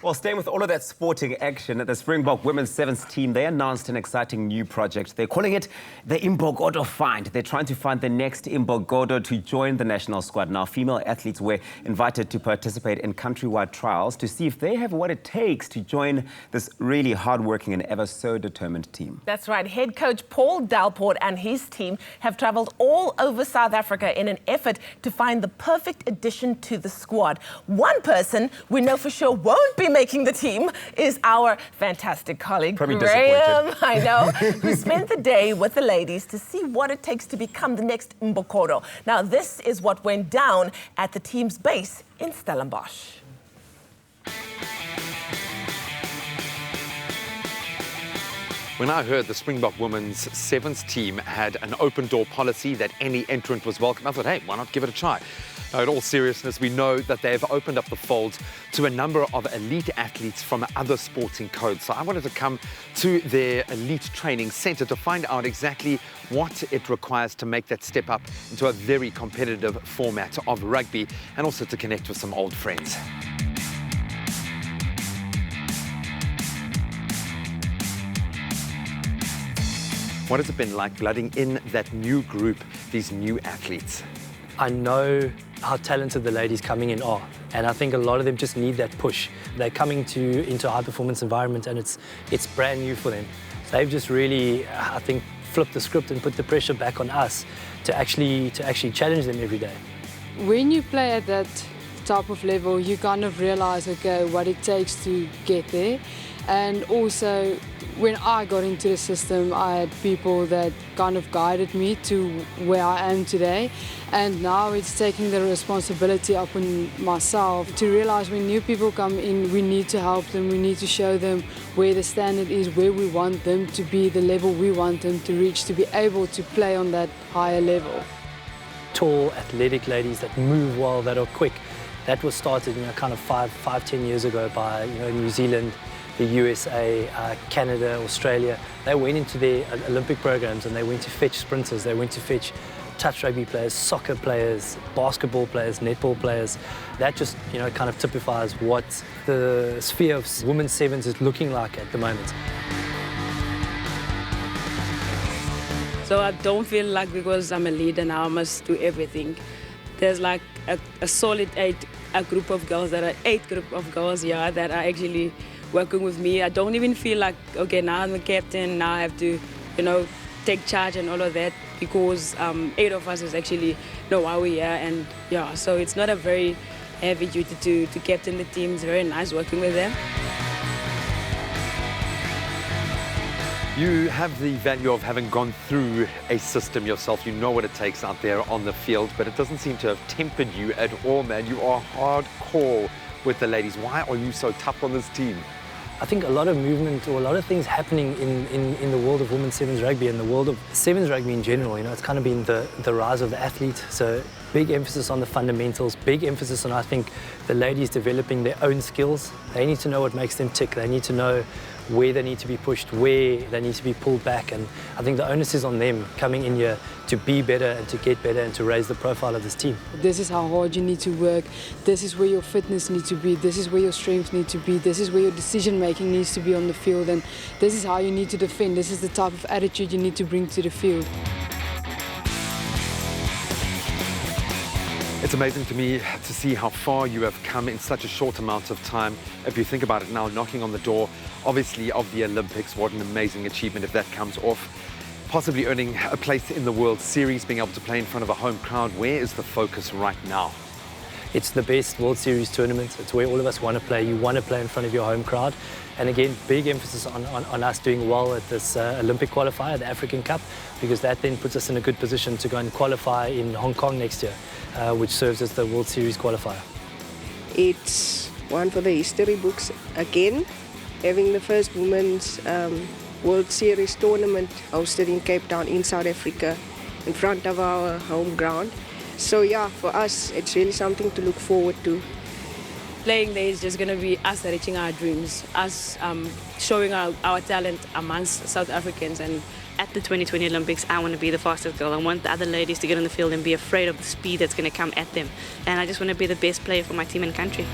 Well, staying with all of that sporting action, the Springbok women's sevens team, they announced an exciting new project. They're calling it the Imbokodo Find. They're trying to find the next Imbokodo to join the national squad. Now, female athletes were invited to participate in countrywide trials to see if they have what it takes to join this really hardworking and ever so determined team. That's right. Head coach Paul Dalport and his team have travelled all over South Africa in an effort to find the perfect addition to the squad. One person we know for sure won't be making the team is our fantastic colleague, Graeme, I know, who spent the day with the ladies to see what it takes to become the next Imbokodo. Now, this is what went down at the team's base in Stellenbosch. When I heard the Springbok women's sevens team had an open door policy that any entrant was welcome, I thought, hey, why not give it a try? Now, in all seriousness, we know that they've opened up the folds to a number of elite athletes from other sporting codes. So I wanted to come to their elite training centre to find out exactly what it requires to make that step up into a very competitive format of rugby, and also to connect with some old friends. What has it been like blooding in that new group, these new athletes? I know how talented the ladies coming in are, and I think a lot of them just need that push. They're coming into a high-performance environment, and it's brand new for them. They've just really, I think, flipped the script and put the pressure back on us to actually challenge them every day. When you play at that type of level, you kind of realize, okay, what it takes to get there. And also, when I got into the system, I had people that kind of guided me to where I am today. And now it's taking the responsibility upon myself to realize when new people come in, we need to help them, we need to show them where the standard is, where we want them to be, the level we want them to reach, to be able to play on that higher level. Tall, athletic ladies that move well, that are quick. That was started, kind of 10 years ago by, New Zealand, the USA, Canada, Australia. They went into their Olympic programs and they went to fetch sprinters, they went to fetch touch rugby players, soccer players, basketball players, netball players. That just, kind of typifies what the sphere of women's sevens is looking like at the moment. So I don't feel like because I'm a leader now I must do everything. There's like a solid group of girls that are actually working with me. I don't even feel like, okay, now I'm a captain, now I have to, take charge and all of that, because 8 of us is actually know why we're here, and yeah, so it's not a very heavy duty to captain the team. It's very nice working with them. You have the value of having gone through a system yourself. You know what it takes out there on the field, but it doesn't seem to have tempered you at all, man. You are hardcore with the ladies. Why are you so tough on this team? I think a lot of movement or a lot of things happening in the world of women's sevens rugby and the world of sevens rugby in general. It's kind of been the rise of the athlete. So big emphasis on the fundamentals, big emphasis on, I think, the ladies developing their own skills. They need to know what makes them tick. They need to know where they need to be pushed, where they need to be pulled back. And I think the onus is on them coming in here to be better and to get better and to raise the profile of this team. This is how hard you need to work. This is where your fitness needs to be. This is where your strength needs to be. This is where your decision making needs to be on the field. And this is how you need to defend. This is the type of attitude you need to bring to the field. It's amazing to me to see how far you have come in such a short amount of time. If you think about it now, knocking on the door, obviously, of the Olympics, what an amazing achievement if that comes off. Possibly earning a place in the World Series, being able to play in front of a home crowd. Where is the focus right now? It's the best World Series tournament. It's where all of us want to play. You want to play in front of your home crowd. And again, big emphasis on us doing well at this Olympic qualifier, the African Cup, because that then puts us in a good position to go and qualify in Hong Kong next year, which serves as the World Series qualifier. It's one for the history books again, having the first women's World Series tournament hosted in Cape Town in South Africa in front of our home ground. So yeah, for us, it's really something to look forward to. Playing there is just going to be us reaching our dreams, us showing our talent amongst South Africans. And at the 2020 Olympics, I want to be the fastest girl. I want the other ladies to get on the field and be afraid of the speed that's going to come at them. And I just want to be the best player for my team and country.